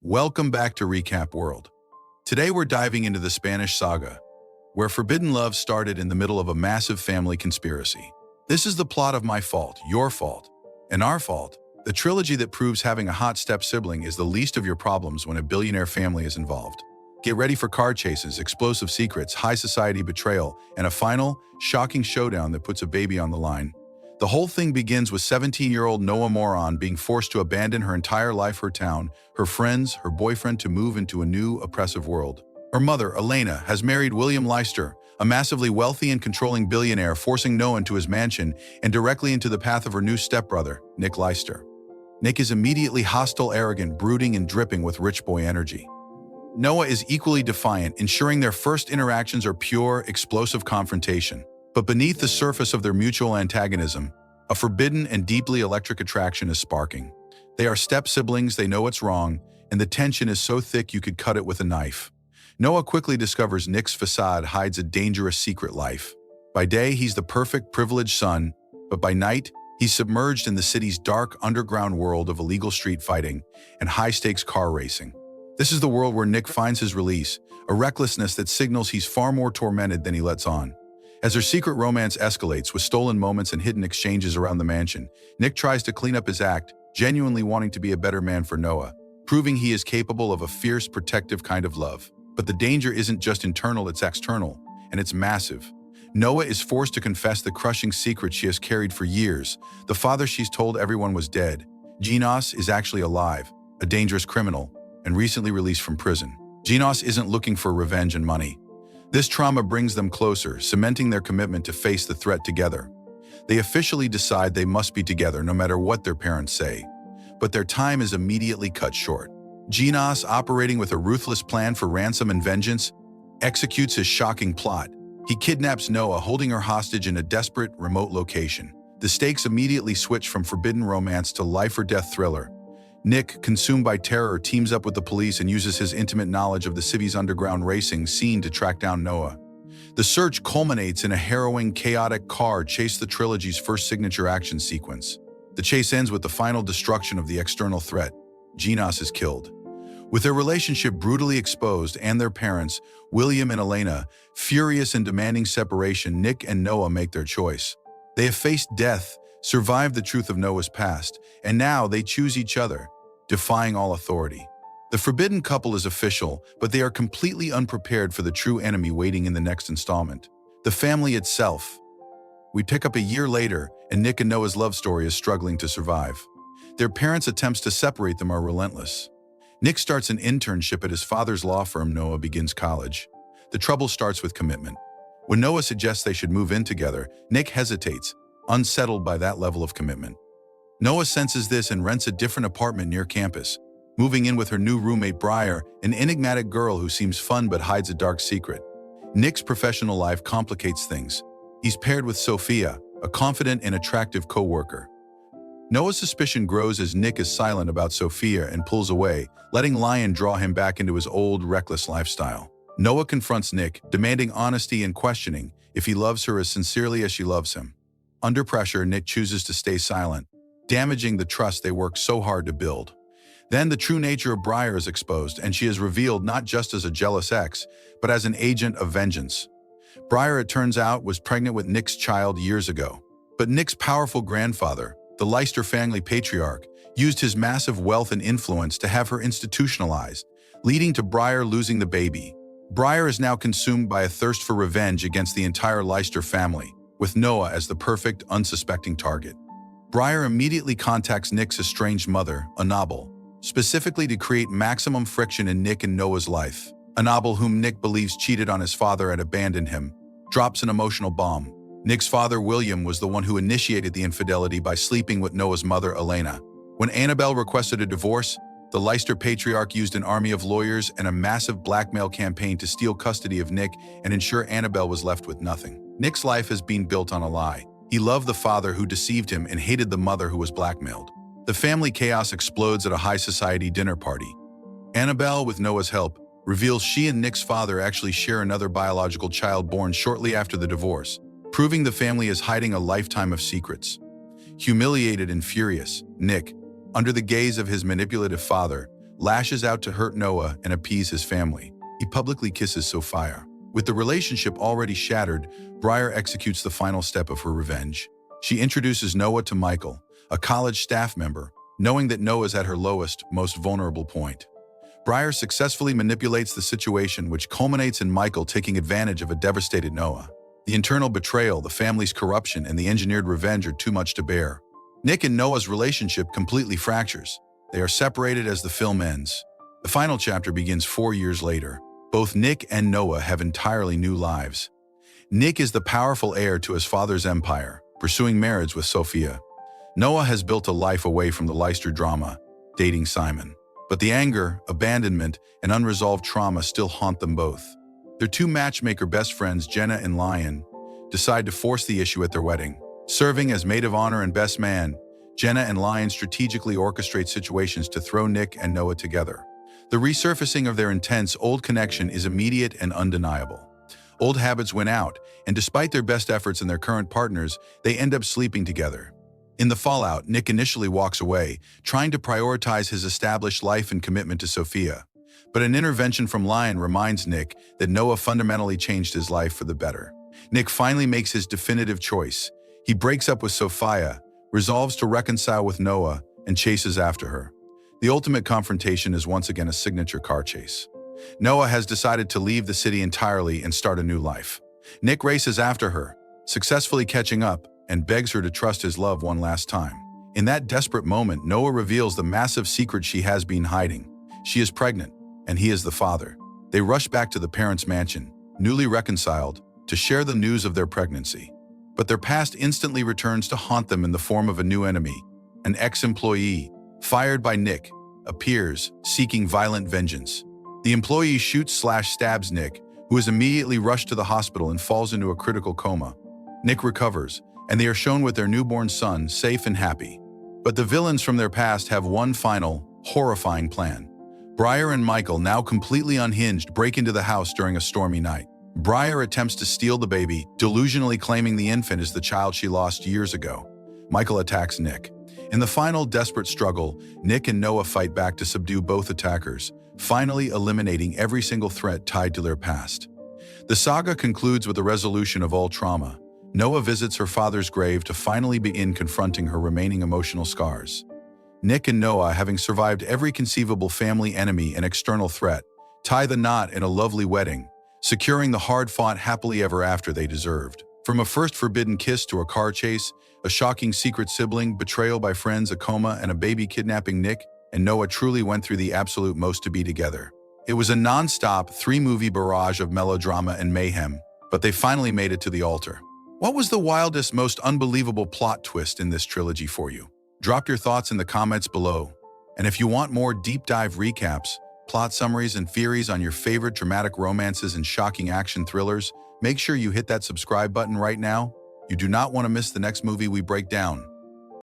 Welcome back to Recap World. Today we're diving into the Spanish saga, where forbidden love started in the middle of a massive family conspiracy. This is the plot of My Fault, Your Fault, and Our Fault, the trilogy that proves having a hot step-sibling is the least of your problems when a billionaire family is involved. Get ready for car chases, explosive secrets, high society betrayal, and a final, shocking showdown that puts a baby on the line. The whole thing begins with 17-year-old Noah Moron being forced to abandon her entire life, her town, her friends, her boyfriend to move into a new, oppressive world. Her mother, Elena, has married William Leister, a massively wealthy and controlling billionaire, forcing Noah into his mansion and directly into the path of her new stepbrother, Nick Leister. Nick is immediately hostile, arrogant, brooding, and dripping with rich boy energy. Noah is equally defiant, ensuring their first interactions are pure, explosive confrontation. But beneath the surface of their mutual antagonism, a forbidden and deeply electric attraction is sparking. They are step-siblings, they know it's wrong, and the tension is so thick you could cut it with a knife. Noah quickly discovers Nick's facade hides a dangerous secret life. By day, he's the perfect, privileged son, but by night, he's submerged in the city's dark, underground world of illegal street fighting and high-stakes car racing. This is the world where Nick finds his release, a recklessness that signals he's far more tormented than he lets on. As their secret romance escalates with stolen moments and hidden exchanges around the mansion, Nick tries to clean up his act, genuinely wanting to be a better man for Noah, proving he is capable of a fierce, protective kind of love. But the danger isn't just internal, it's external, and it's massive. Noah is forced to confess the crushing secret she has carried for years. The father she's told everyone was dead. Jonás is actually alive, a dangerous criminal, and recently released from prison. Jonás isn't looking for revenge and money. This trauma brings them closer, cementing their commitment to face the threat together. They officially decide they must be together no matter what their parents say. But their time is immediately cut short. Jonás, operating with a ruthless plan for ransom and vengeance, executes his shocking plot. He kidnaps Noah, holding her hostage in a desperate, remote location. The stakes immediately switch from forbidden romance to life-or-death thriller. Nick, consumed by terror, teams up with the police and uses his intimate knowledge of the city's underground racing scene to track down Noah. The search culminates in a harrowing, chaotic car chase, the trilogy's first signature action sequence. The chase ends with the final destruction of the external threat. Jonás is killed. With their relationship brutally exposed and their parents, William and Elena, furious and demanding separation, Nick and Noah make their choice. They have faced death, survived the truth of Noah's past, and now they choose each other, defying all authority. The forbidden couple is official, but they are completely unprepared for the true enemy waiting in the next installment. The family itself. We pick up a year later, and Nick and Noah's love story is struggling to survive. Their parents' attempts to separate them are relentless. Nick starts an internship at his father's law firm. Noah begins college. The trouble starts with commitment. When Noah suggests they should move in together, Nick hesitates, unsettled by that level of commitment. Noah senses this and rents a different apartment near campus, moving in with her new roommate Briar, an enigmatic girl who seems fun but hides a dark secret. Nick's professional life complicates things. He's paired with Sofia, a confident and attractive co-worker. Noah's suspicion grows as Nick is silent about Sofia and pulls away, letting Lion draw him back into his old, reckless lifestyle. Noah confronts Nick, demanding honesty and questioning if he loves her as sincerely as she loves him. Under pressure, Nick chooses to stay silent, damaging the trust they worked so hard to build. Then the true nature of Briar is exposed, and she is revealed not just as a jealous ex, but as an agent of vengeance. Briar, it turns out, was pregnant with Nick's child years ago. But Nick's powerful grandfather, the Leister family patriarch, used his massive wealth and influence to have her institutionalized, leading to Briar losing the baby. Briar is now consumed by a thirst for revenge against the entire Leister family, with Noah as the perfect, unsuspecting target. Briar immediately contacts Nick's estranged mother, Annabelle, specifically to create maximum friction in Nick and Noah's life. Annabelle, whom Nick believes cheated on his father and abandoned him, drops an emotional bomb. Nick's father, William, was the one who initiated the infidelity by sleeping with Noah's mother, Elena. When Annabelle requested a divorce, the Leister patriarch used an army of lawyers and a massive blackmail campaign to steal custody of Nick and ensure Annabelle was left with nothing. Nick's life has been built on a lie. He loved the father who deceived him and hated the mother who was blackmailed. The family chaos explodes at a high society dinner party. Annabelle, with Noah's help, reveals she and Nick's father actually share another biological child born shortly after the divorce, proving the family is hiding a lifetime of secrets. Humiliated and furious, Nick, under the gaze of his manipulative father, lashes out to hurt Noah and appease his family. He publicly kisses Sofia. With the relationship already shattered, Briar executes the final step of her revenge. She introduces Noah to Michael, a college staff member, knowing that Noah's at her lowest, most vulnerable point. Briar successfully manipulates the situation, which culminates in Michael taking advantage of a devastated Noah. The internal betrayal, the family's corruption, and the engineered revenge are too much to bear. Nick and Noah's relationship completely fractures. They are separated as the film ends. The final chapter begins 4 years later. Both Nick and Noah have entirely new lives. Nick is the powerful heir to his father's empire, pursuing marriage with Sofia. Noah has built a life away from the Leicester drama, dating Simon. But the anger, abandonment, and unresolved trauma still haunt them both. Their two matchmaker best friends, Jenna and Lion, decide to force the issue at their wedding. Serving as maid of honor and best man, Jenna and Lion strategically orchestrate situations to throw Nick and Noah together. The resurfacing of their intense old connection is immediate and undeniable. Old habits win out, and despite their best efforts and their current partners, they end up sleeping together. In the fallout, Nick initially walks away, trying to prioritize his established life and commitment to Sofia. But an intervention from Lion reminds Nick that Noah fundamentally changed his life for the better. Nick finally makes his definitive choice. He breaks up with Sofia, resolves to reconcile with Noah, and chases after her. The ultimate confrontation is once again a signature car chase. Noah has decided to leave the city entirely and start a new life. Nick races after her, successfully catching up, and begs her to trust his love one last time. In that desperate moment, Noah reveals the massive secret she has been hiding. She is pregnant, and he is the father. They rush back to the parents' mansion, newly reconciled, to share the news of their pregnancy. But their past instantly returns to haunt them in the form of a new enemy. An ex-employee, fired by Nick, appears, seeking violent vengeance. The employee shoots/stabs Nick, who is immediately rushed to the hospital and falls into a critical coma. Nick recovers, and they are shown with their newborn son, safe and happy. But the villains from their past have one final, horrifying plan. Briar and Michael, now completely unhinged, break into the house during a stormy night. Briar attempts to steal the baby, delusionally claiming the infant is the child she lost years ago. Michael attacks Nick. In the final desperate struggle, Nick and Noah fight back to subdue both attackers, finally eliminating every single threat tied to their past. The saga concludes with the resolution of all trauma. Noah visits her father's grave to finally begin confronting her remaining emotional scars. Nick and Noah, having survived every conceivable family enemy and external threat, tie the knot in a lovely wedding, securing the hard-fought happily ever after they deserved. From a first forbidden kiss to a car chase, a shocking secret sibling, betrayal by friends, a coma, and a baby kidnapping, Nick and Noah truly went through the absolute most to be together. It was a non-stop 3-movie barrage of melodrama and mayhem, but they finally made it to the altar. What was the wildest, most unbelievable plot twist in this trilogy for you? Drop your thoughts in the comments below. And if you want more deep dive recaps, plot summaries, and theories on your favorite dramatic romances and shocking action thrillers, make sure you hit that subscribe button right now. You do not want to miss the next movie we break down.